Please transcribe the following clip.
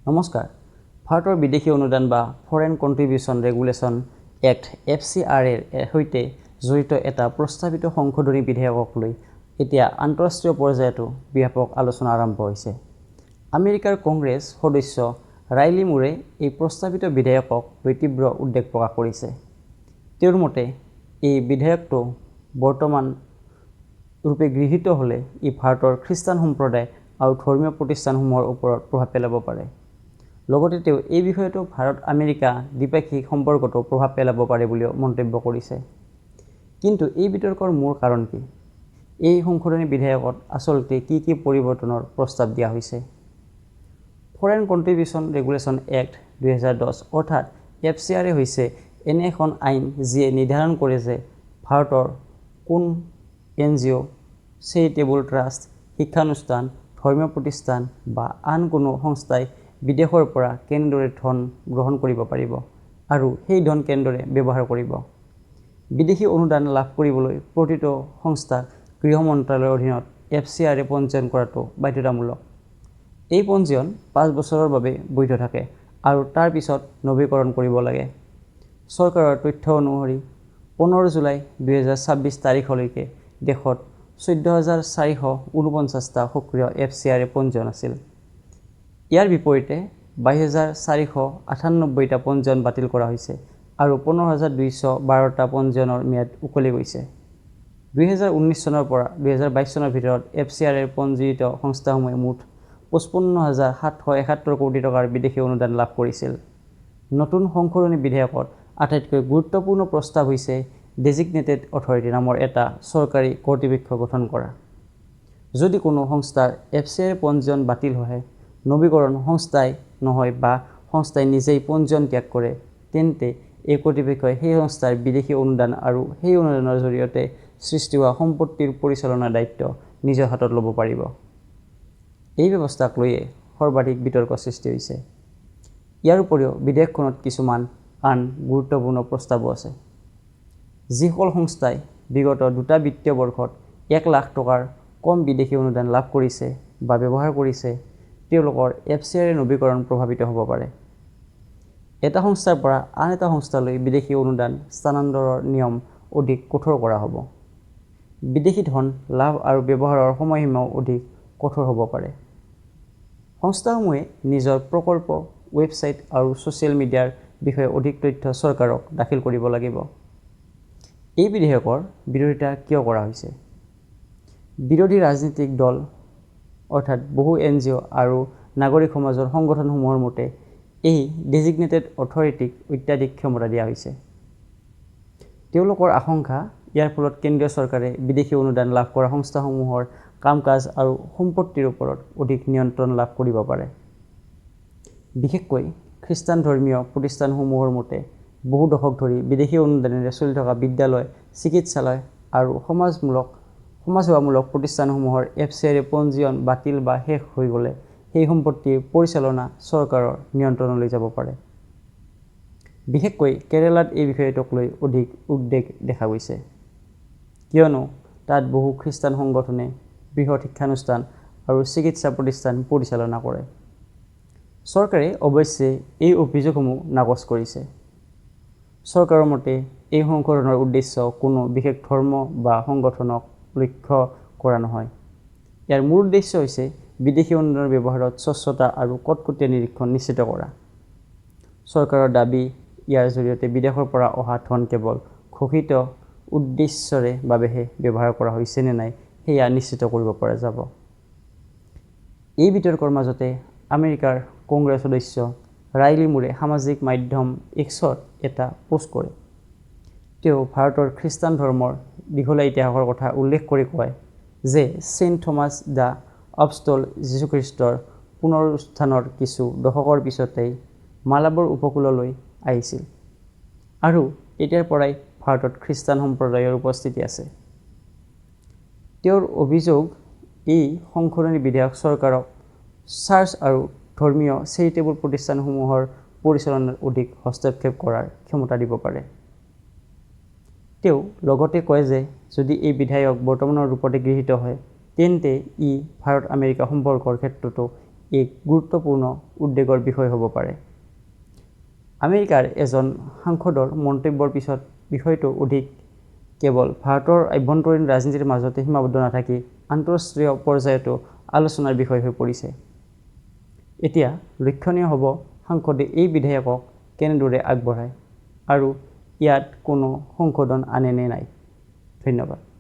নমস্কাৰ। ভাৰতৰ বিদেশী অনুদান বা ফৰেন কণ্ট্ৰিবিউশ্যন ৰেগুলেশ্যন এক্ট FCRAৰ সৈতে জড়িত এটা প্ৰস্তাৱিত সংশোধনী বিধেয়কক লৈ এতিয়া আন্তঃৰাষ্ট্ৰীয় পৰ্যায়তো ব্যাপক আলোচনা আৰম্ভ হৈছে। আমেৰিকাৰ কংগ্ৰেছ সদস্য ৰাইলি মুৰে এই প্ৰস্তাৱিত বিধেয়কক লৈ তীব্ৰ উদ্বেগ প্ৰকাশ কৰিছে। তেওঁৰ মতে এই বিধেয়কটো বৰ্তমান ৰূপে গৃহীত হ'লে ই ভাৰতৰ খ্ৰীষ্টান সম্প্ৰদায় আৰু ধৰ্মীয় প্ৰতিষ্ঠানসমূহৰ ওপৰত প্ৰভাৱ পেলাব পাৰে। লগতে তেওঁ এই বিষয়টো ভাৰত-আমেৰিকা দ্বিপাক্ষিক সম্পৰ্কতো প্ৰভাৱ পেলাব পাৰে বুলিও মন্তব্য কৰিছে। কিন্তু এই বিতৰ্কৰ মূল কাৰণ কি? এই সংশোধনী বিধেয়কত আচলতে কি পৰিৱৰ্তনৰ প্ৰস্তাৱ দিয়া হৈছে? ফৰেন কণ্ট্ৰিবিউশ্যন ৰেগুলেশ্যন এক্ট 2010 অৰ্থাৎ FCRA হৈছে এনে এখন আইন যিয়ে নিৰ্ধাৰণ কৰে যে ভাৰতৰ কোন NGO, চেৰিটেবল ট্ৰাষ্ট, শিক্ষানুষ্ঠান, ধৰ্মীয় প্ৰতিষ্ঠান বা আন কোনো সংস্থাই বিদেশৰ পৰা কেনেদৰে ধন গ্ৰহণ কৰিব পাৰিব আৰু সেই ধন কেনেদৰে ব্যৱহাৰ কৰিব। বিদেশী অনুদান লাভ কৰিবলৈ প্ৰতিটো সংস্থাক গৃহ মন্ত্ৰালয়ৰ অধীনত FCRA পঞ্জীয়ন কৰাটো বাধ্যতামূলক। এই পঞ্জীয়ন 5 বছৰৰ বাবে বৈধ থাকে আৰু তাৰ পিছত নৱীকৰণ কৰিব লাগে। চৰকাৰৰ তথ্য অনুসৰি 15 জুলাই 2026 তাৰিখলৈকে দেশত 14,449টা সক্ৰিয় FCRA পঞ্জীয়ন আছিল। ইয়াৰ বিপৰীতে 22,498টা পঞ্জীয়ন বাতিল কৰা হৈছে আৰু 15,212টা পঞ্জীয়নৰ ম্যাদ উকলি গৈছে। 2019 চনৰ পৰা 2022 চনৰ ভিতৰত FCRAৰ পঞ্জীয়িত সংস্থাসমূহে মুঠ 55,771 কোটি টকাৰ বিদেশী অনুদান লাভ কৰিছিল। নতুন সংশোধনী বিধেয়কত আটাইতকৈ গুৰুত্বপূৰ্ণ প্ৰস্তাৱ হৈছে ডেজিগনেটেড অথৰিটি নামৰ এটা চৰকাৰী কৰ্তৃপক্ষ গঠন কৰা। যদি কোনো সংস্থাৰ FCRA পঞ্জীয়ন বাতিল হয়, নৱীকৰণ সংস্থাই নহয় বা সংস্থাই নিজেই পঞ্জীয়ন ত্যাগ কৰে, তেন্তে এই কৰ্তৃপক্ষই সেই সংস্থাৰ বিদেশী অনুদান আৰু সেই অনুদানৰ জৰিয়তে সৃষ্টি হোৱা সম্পত্তিৰ পৰিচালনাৰ দায়িত্ব নিজৰ হাতত ল'ব পাৰিব। এই ব্যৱস্থাক লৈয়ে সৰ্বাধিক বিতৰ্ক সৃষ্টি হৈছে। ইয়াৰ উপৰিও বিধেয়কখনত কিছুমান আন গুৰুত্বপূৰ্ণ প্ৰস্তাৱো আছে। যিসকল সংস্থাই বিগত 2টা বিত্তীয় বৰ্ষত 1 লাখ টকাৰ কম বিদেশী অনুদান লাভ কৰিছে বা ব্যৱহাৰ কৰিছে, তেওঁলোকৰ FCRA নৱীকৰণ প্ৰভাৱিত হ'ব পাৰে। এটা সংস্থাৰ পৰা আন এটা সংস্থালৈ বিদেশী অনুদান স্থানান্তৰৰ নিয়ম অধিক কঠোৰ কৰা হ'ব। বিদেশী ধন লাভ আৰু ব্যৱহাৰৰ সময়সীমাও অধিক কঠোৰ হ'ব পাৰে। সংস্থাসমূহে নিজৰ প্ৰকল্প, ৱেবছাইট আৰু ছ'চিয়েল মিডিয়াৰ বিষয়ে অধিক তথ্য চৰকাৰক দাখিল কৰিব লাগিব। এই বিধেয়কৰ বিৰোধিতা কিয় কৰা হৈছে? বিৰোধী ৰাজনৈতিক দল অৰ্থাৎ বহু NGO আৰু নাগৰিক সমাজৰ সংগঠনসমূহৰ মতে এই ডেজিগনেটেড অথৰিটিক অত্যাধিক ক্ষমতা দিয়া হৈছে। তেওঁলোকৰ আশংকা, ইয়াৰ ফলত কেন্দ্ৰীয় চৰকাৰে বিদেশী অনুদান লাভ কৰা সংস্থাসমূহৰ কাম-কাজ আৰু সম্পত্তিৰ ওপৰত অধিক নিয়ন্ত্ৰণ লাভ কৰিব পাৰে। বিশেষকৈ খ্ৰীষ্টান ধৰ্মীয় প্ৰতিষ্ঠানসমূহৰ মতে বহু দশক ধৰি বিদেশী অনুদানেৰে চলি থকা বিদ্যালয়, চিকিৎসালয় আৰু সমাজসেৱামূলক প্ৰতিষ্ঠানসমূহৰ FCRA পঞ্জীয়ন বাতিল বা শেষ হৈ গ'লে সেই সম্পত্তিৰ পৰিচালনা চৰকাৰৰ নিয়ন্ত্ৰণলৈ যাব পাৰে। বিশেষকৈ কেৰালাত এই বিষয়টোক লৈ অধিক উদ্বেগ দেখা গৈছে, কিয়নো তাত বহু খ্ৰীষ্টান সংগঠনে বৃহৎ শিক্ষানুষ্ঠান আৰু চিকিৎসা প্ৰতিষ্ঠান পৰিচালনা কৰে। চৰকাৰে অৱশ্যে এই অভিযোগসমূহ নাকচ কৰিছে। চৰকাৰৰ মতে এই সংশোধনৰ উদ্দেশ্য কোনো বিশেষ ধৰ্ম বা সংগঠনক লক্ষ্য কৰা নহয়। ইয়াৰ মূল উদ্দেশ্য হৈছে বিদেশী অনুদানৰ ব্যৱহাৰত স্বচ্ছতা আৰু কটকটীয়া নিৰীক্ষণ নিশ্চিত কৰা। চৰকাৰৰ দাবী, ইয়াৰ জৰিয়তে বিদেশৰ পৰা অহা ধন কেৱল ঘোষিত উদ্দেশ্যৰে বাবেহে ব্যৱহাৰ কৰা হৈছে নে নাই সেয়া নিশ্চিত কৰিব পৰা যাব। এই বিতৰ্কৰ মাজতে আমেৰিকাৰ কংগ্ৰেছ সদস্য ৰাইলি মুৰে সামাজিক মাধ্যম Xত এটা পোষ্ট কৰে। তেওঁ ভাৰতৰ খ্ৰীষ্টান ধৰ্মৰ দীঘলীয়া ইতিহাসৰ কথা উল্লেখ কৰি কয় যে ছেইণ্ট থমাছ দ্য আপষ্টল যীশুখ্ৰীষ্টৰ পুনৰুত্থানৰ কিছু দশকৰ পিছতেই মালাবৰ উপকূললৈ আহিছিল আৰু তেতিয়াৰ পৰাই ভাৰতত খ্ৰীষ্টান সম্প্ৰদায়ৰ উপস্থিতি আছে। তেওঁৰ অভিযোগ, এই সংশোধনী বিধেয়ক চৰকাৰক চাৰ্চ আৰু ধৰ্মীয় চেৰিটেবল প্ৰতিষ্ঠানসমূহৰ পৰিচালনাত অধিক হস্তক্ষেপ কৰাৰ ক্ষমতা দিব পাৰে। তেওঁ লগতে কয় যে যদি এই বিধেয়ক বৰ্তমানৰ ৰূপতে গৃহীত হয়, তেন্তে ই ভাৰত-আমেৰিকা সম্পৰ্কৰ ক্ষেত্ৰতো এক গুৰুত্বপূৰ্ণ উদ্বেগৰ বিষয় হ'ব পাৰে। আমেৰিকাৰ এজন সাংসদৰ মন্তব্যৰ পিছত বিষয়টো অধিক কেৱল ভাৰতৰ আভ্যন্তৰীণ ৰাজনীতিৰ মাজতে সীমাবদ্ধ নাথাকি আন্তঃৰাষ্ট্ৰীয় পৰ্যায়তো আলোচনাৰ বিষয় হৈ পৰিছে। এতিয়া লক্ষণীয় হ'ব সাংসদে এই বিধেয়কক কেনেদৰে আগবঢ়ায় আৰু ইয়াত কোনো সংশোধন আনে নে নাই। ধন্যবাদ।